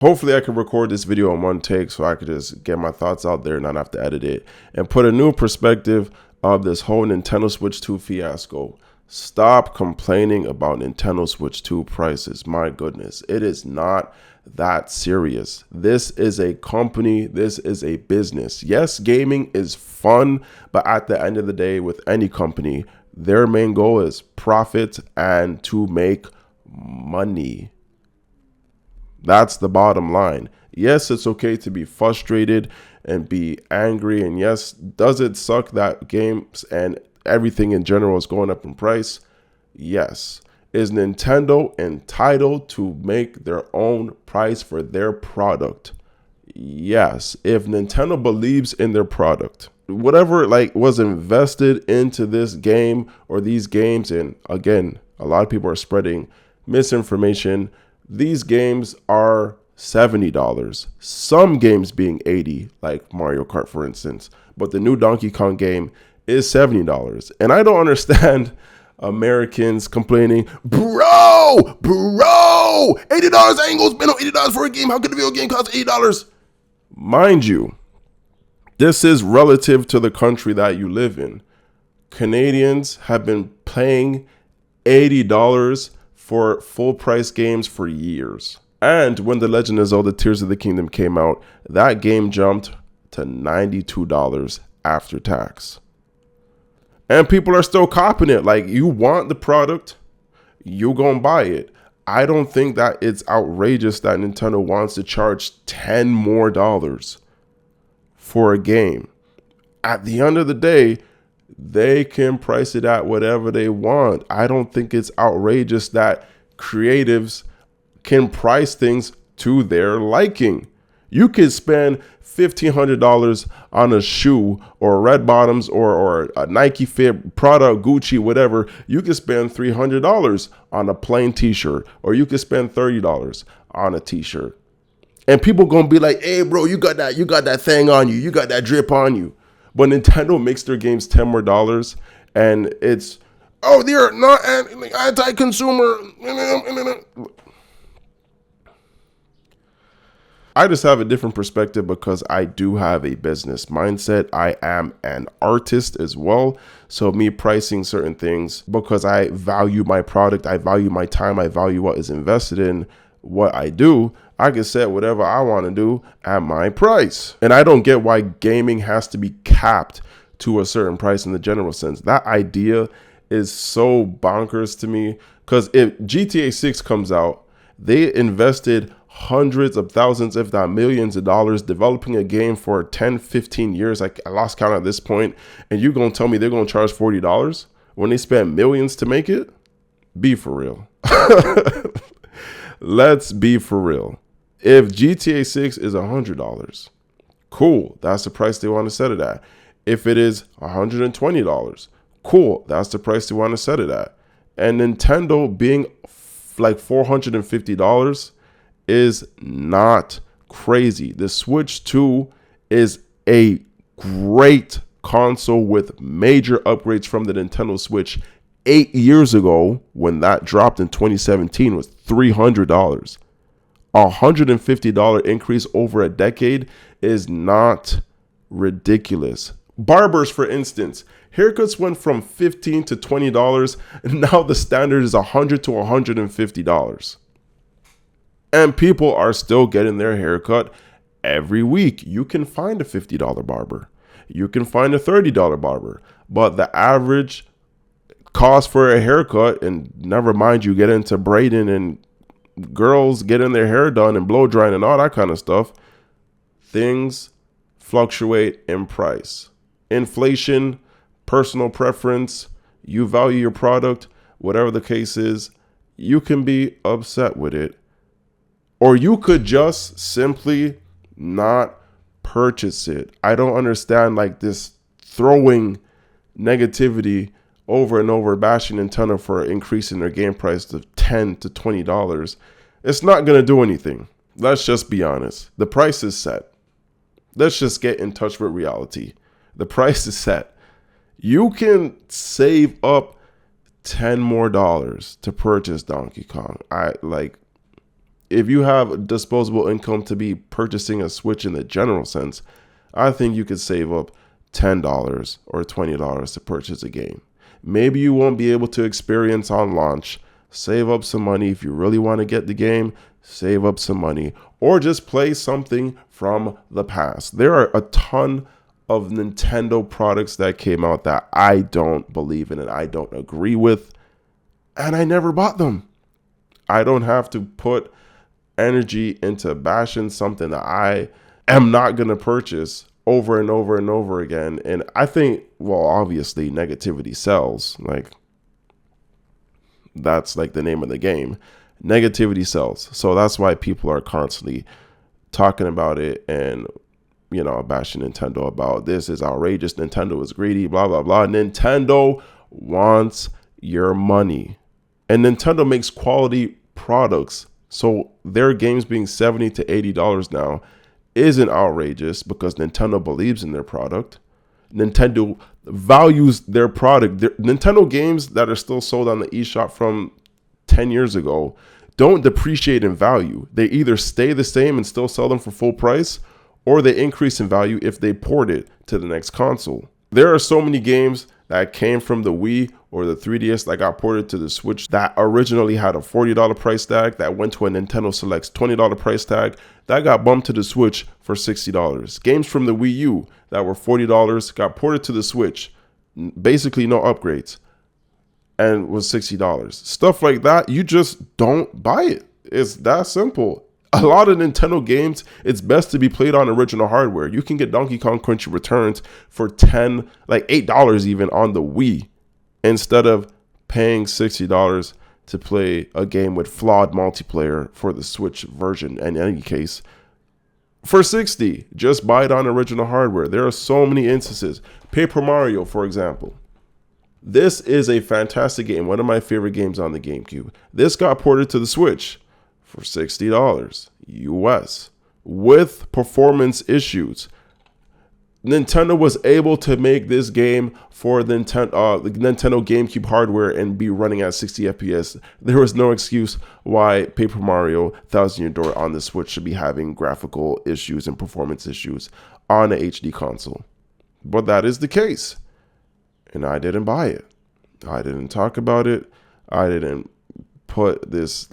Hopefully I can record this video in one take so I could just get my thoughts out there and not have to edit it and put a new perspective of this whole Nintendo Switch 2 fiasco. Stop complaining about Nintendo Switch 2 prices. My goodness, it is not that serious. This is a company. This is a business. Yes, gaming is fun, but at the end of the day, with any company, their main goal is profit and to make money. That's the bottom line. Yes, it's okay to be frustrated and be angry. And yes, does it suck that games and everything in general is going up in price? Yes. Is Nintendo entitled to make their own price for their product? Yes. If Nintendo believes in their product, whatever was invested into this game or these games, and again, a lot of people are spreading misinformation. These games are $70. Some games being $80, like Mario Kart, for instance. But the new Donkey Kong game is $70. And I don't understand Americans complaining, bro, $80. I ain't gonna spend no $80 for a game. How could a video game cost $80? Mind you, this is relative to the country that you live in. Canadians have been paying $80 for full price games for years. And when The Legend of Zelda Tears of the Kingdom came out, that game jumped to $92 after tax. And people are still copping it. Like, you want the product, you gonna buy it. I don't think that it's outrageous that Nintendo wants to charge $10 more for a game. At the end of the day, they can price it at whatever they want. I don't think it's outrageous that creatives can price things to their liking. You could spend $1,500 on a shoe or Red Bottoms or a Nike Fit, Prada, Gucci, whatever. You could spend $300 on a plain t-shirt, or you could spend $30 on a t-shirt. And people gonna be like, hey bro, you got that thing on you. You got that drip on you. But Nintendo makes their games $10 more, and it's, oh, they're not anti-consumer. I just have a different perspective because I do have a business mindset. I am an artist as well. So me pricing certain things because I value my product, I value my time, I value what is invested in what I do. I can set whatever I want to do at my price. And I don't get why gaming has to be capped to a certain price in the general sense. That idea is so bonkers to me, because if GTA 6 comes out, they invested hundreds of thousands, if not millions of dollars developing a game for 10, 15 years. I lost count at this point. And you're going to tell me they're going to charge $40 when they spent millions to make it? Be for real. Let's be for real. If GTA 6 is $100, cool, that's the price they want to set it at. If it is $120, cool, that's the price they want to set it at. And Nintendo being like $450 is not crazy. The Switch 2 is a great console with major upgrades from the Nintendo Switch 8 years ago, when that dropped in 2017, was $300. $150 increase over a decade is not ridiculous. Barbers, for instance, haircuts went from $15 to $20, and now the standard is $100 to $150. And people are still getting their haircut every week. You can find a $50 barber. You can find a $30 barber. But the average cost for a haircut, and never mind you get into braiding and girls getting their hair done and blow drying and all that kind of stuff, things fluctuate in price. Inflation, personal preference, you value your product, whatever the case is, you can be upset with it. Or you could just simply not purchase it. I don't understand this throwing negativity over and over, bashing Nintendo for increasing their game price to $10 to $20. It's not going to do anything. Let's just be honest. The price is set. Let's just get in touch with reality. The price is set. You can save up $10 more to purchase Donkey Kong. if you have disposable income to be purchasing a Switch in the general sense, I think you could save up $10 or $20 to purchase a game. Maybe you won't be able to experience on launch. Save up some money if you really want to get the game. Save up some money, or just play something from the past. There are a ton of Nintendo products that came out that I don't believe in and I don't agree with, and I never bought them. I don't have to put energy into bashing something that I am not going to purchase over and over and over again. And I think, well, obviously negativity sells. Like, that's like the name of the game. Negativity sells. So that's why people are constantly talking about it and, you know, bashing Nintendo about this is outrageous. Nintendo is greedy, blah, blah, blah. Nintendo wants your money. And Nintendo makes quality products. So their games being $70 to $80 now isn't outrageous because Nintendo believes in their product. Nintendo values their product. Nintendo games that are still sold on the eShop from 10 years ago don't depreciate in value. They either stay the same and still sell them for full price, or they increase in value if they port it to the next console. There are so many games that came from the Wii or the 3DS that got ported to the Switch that originally had a $40 price tag that went to a Nintendo Select's $20 price tag that got bumped to the Switch for $60. Games from the Wii U that were $40 got ported to the Switch, basically no upgrades, and was $60. Stuff like that, you just don't buy it. It's that simple. A lot of Nintendo games, it's best to be played on original hardware. You can get Donkey Kong Country Returns for $8 even on the Wii, instead of paying $60 to play a game with flawed multiplayer for the Switch version. In any case, for $60, just buy it on original hardware. There are so many instances. Paper Mario, for example. This is a fantastic game, one of my favorite games on the GameCube. This got ported to the Switch for $60 US with performance issues. Nintendo was able to make this game for the Nintendo GameCube hardware and be running at 60 FPS. There was no excuse why Paper Mario Thousand Year Door on the Switch should be having graphical issues and performance issues on an HD console. But that is the case. And I didn't buy it. I didn't talk about it. I didn't put this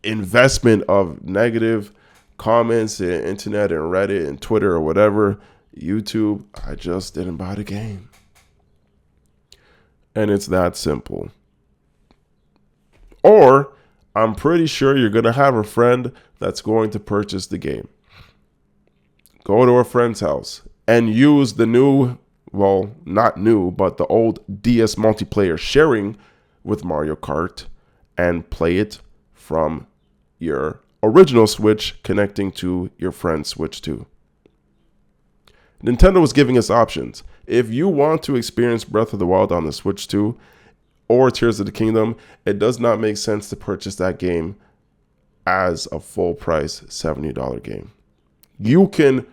investment of negative comments in internet and Reddit and Twitter or whatever, YouTube. I just didn't buy the game. And it's that simple. Or I'm pretty sure you're going to have a friend that's going to purchase the game. Go to a friend's house and use the new, well, not new, but the old DS multiplayer sharing with Mario Kart and play it from your original Switch connecting to your friend's Switch 2. Nintendo was giving us options. If you want to experience Breath of the Wild on the Switch 2 or Tears of the Kingdom, it does not make sense to purchase that game as a full price $70 game. You can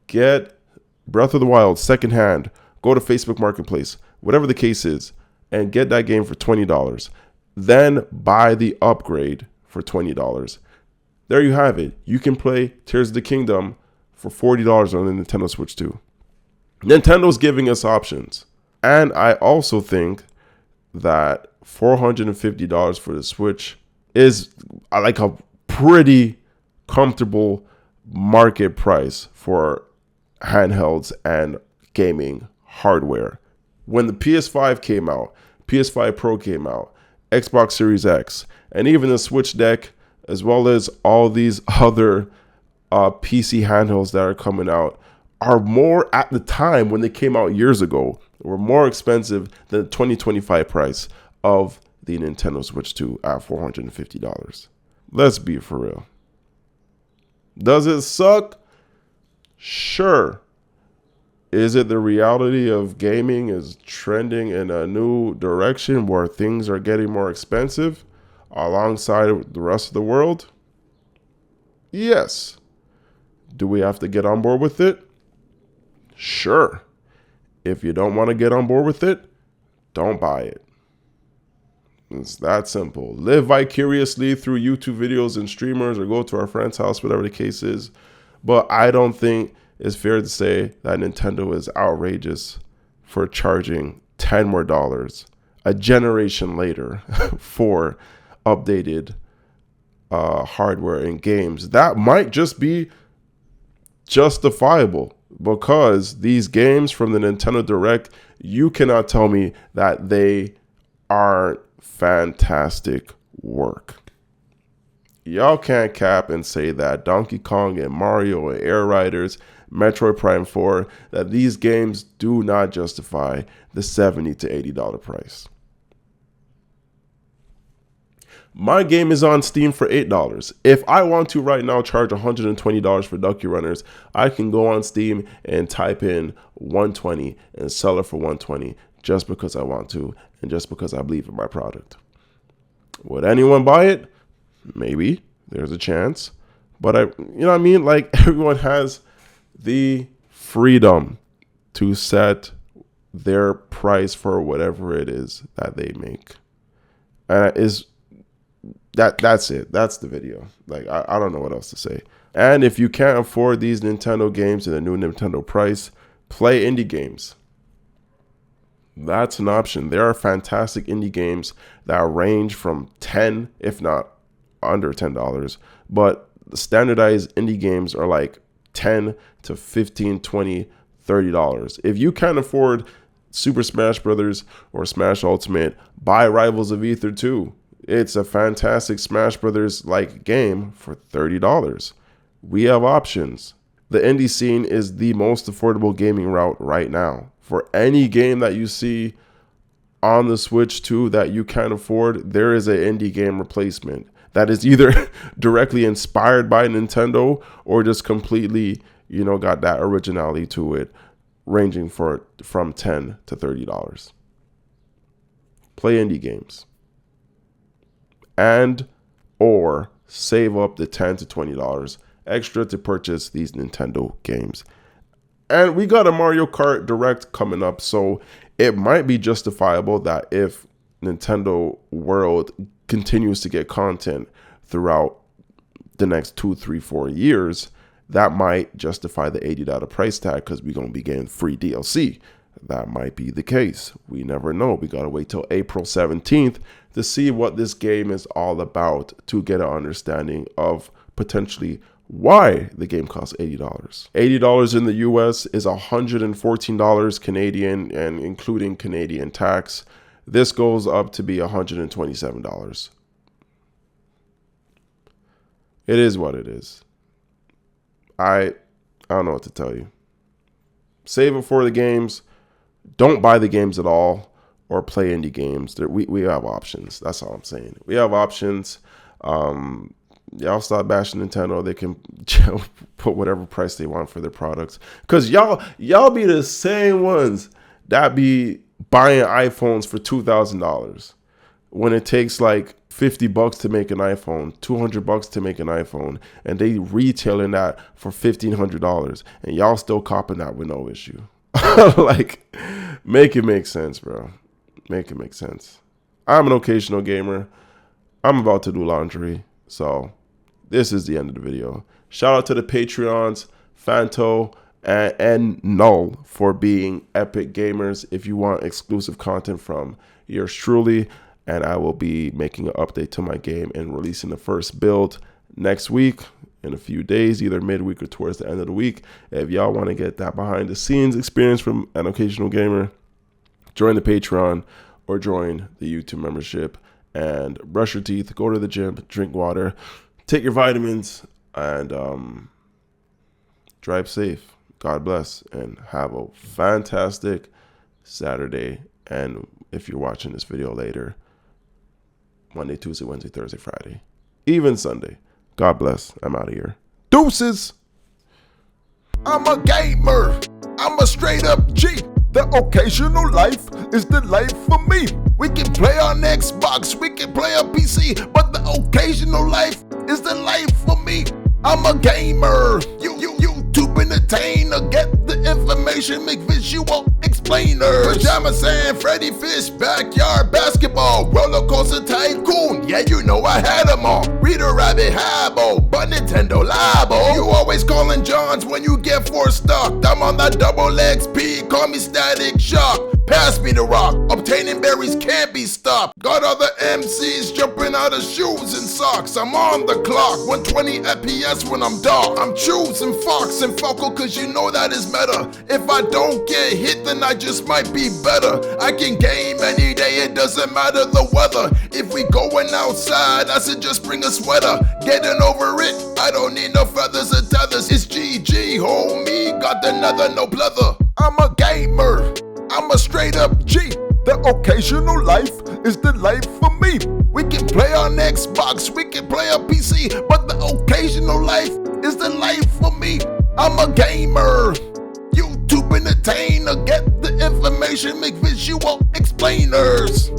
get Breath of the Wild secondhand, go to Facebook Marketplace, whatever the case is, and get that game for $20. Then buy the upgrade for $20. There you have it. You can play Tears of the Kingdom for $40 on the Nintendo Switch 2. Nintendo's giving us options. And I also think that $450 for the Switch is like a pretty comfortable market price for handhelds and gaming hardware. When the PS5 came out, PS5 Pro came out, Xbox Series X, and even the Switch Deck, as well as all these other PC handhelds that are coming out, are more, at the time when they came out years ago, were more expensive than the 2025 price of the Nintendo Switch 2 at $450. Let's be for real. Does it suck? Sure. Is it the reality of gaming is trending in a new direction where things are getting more expensive alongside the rest of the world? Yes. Do we have to get on board with it? Sure. If you don't want to get on board with it, don't buy it. It's that simple. Live vicariously through YouTube videos and streamers, or go to our friend's house, whatever the case is. But I don't think it's fair to say that Nintendo is outrageous for charging $10 more a generation later for updated hardware and games. That might just be justifiable, because these games from the Nintendo Direct, you cannot tell me that they aren't fantastic work. Y'all can't cap and say that Donkey Kong and Mario and Air Riders, Metroid Prime 4, that these games do not justify the $70 to $80 price. My game is on Steam for $8. If I want to right now charge $120 for Ducky Runners, I can go on Steam and type in $120 and sell it for $120 just because I want to and just because I believe in my product. Would anyone buy it? Maybe. There's a chance. But you know what I mean? Like, everyone has the freedom to set their price for whatever it is that they make. And that's it. That's the video. Like, I don't know what else to say. And if you can't afford these Nintendo games at the new Nintendo price, play indie games. That's an option. There are fantastic indie games that range from $10, if not under $10. But the standardized indie games are like $10 to $15, $20, $30. If you can't afford Super Smash Brothers or Smash Ultimate, buy Rivals of Aether 2. It's a fantastic Smash Brothers like game for $30. We have options. The indie scene is the most affordable gaming route right now. For any game that you see on the Switch 2 that you can't afford, there is an indie game replacement that is either directly inspired by Nintendo or just completely, got that originality to it, ranging from $10 to $30. Play indie games. And or save up the $10 to $20 extra to purchase these Nintendo games. And we got a Mario Kart Direct coming up, so it might be justifiable that if Nintendo World continues to get content throughout the next 2, 3, 4 years, that might justify the $80 price tag, because we're going to be getting free DLC. That might be the case. We never know. We got to wait till April 17th to see what this game is all about, to get an understanding of potentially why the game costs $80. $80 in the US is $114 Canadian, and including Canadian tax. This goes up to be $127. It is what it is. I don't know what to tell you. Save it for the games. Don't buy the games at all, or play indie games. We have options. That's all I'm saying. We have options. Y'all stop bashing Nintendo. They can put whatever price they want for their products, because y'all be the same ones that be buying iPhones for $2,000 when it takes like $50 to make an iPhone, $200 to make an iPhone, and they retailing that for $1,500, and y'all still copping that with no issue. Like, make it make sense, bro. Make it make sense. I'm an occasional gamer. I'm about to do laundry, so this is the end of the video. Shout out to the Patreons, Fanto and Null, for being epic gamers. If you want exclusive content from yours truly, and I will be making an update to my game and releasing the first build next week, in a few days, either midweek or towards the end of the week. If y'all want to get that behind the scenes experience from an occasional gamer, join the Patreon or join the YouTube membership, and brush your teeth, go to the gym, drink water, take your vitamins, and drive safe. God bless, and have a fantastic Saturday. And if you're watching this video later, Monday, Tuesday, Wednesday, Thursday, Friday, even Sunday. God bless. I'm out of here. Deuces. I'm a gamer. I'm a straight up G. The occasional life is the life for me. We can play on Xbox, we can play on PC, but the occasional life is the life for me. I'm a gamer. You YouTube entertainer. Get the information. information, make visual explainers. Pajamas and Freddy Fish, backyard basketball, roller coaster tycoon, yeah you know I had them all. Reader Rabbit, Habbo, but Nintendo Labo. You always calling Johns when you get stocked. I'm on that double XP, call me Static Shock. Pass me the rock, obtaining berries can't be stopped. Got other MCs jumping out of shoes and socks. I'm on the clock, 120 FPS when I'm dark. I'm choosing Fox and Falco cause you know that is meta. If I don't get hit then I just might be better. I can game any day, it doesn't matter the weather. If we going outside, I said just bring a sweater. Getting over it, I don't need no feathers or tethers. It's GG, homie, got the nether, no pleather. I'm a gamer, I'm a straight up G. The occasional life is the life for me. We can play on Xbox, we can play on PC, but the occasional life is the life for me. I'm a gamer, YouTube entertainer, get the information, make visual explainers.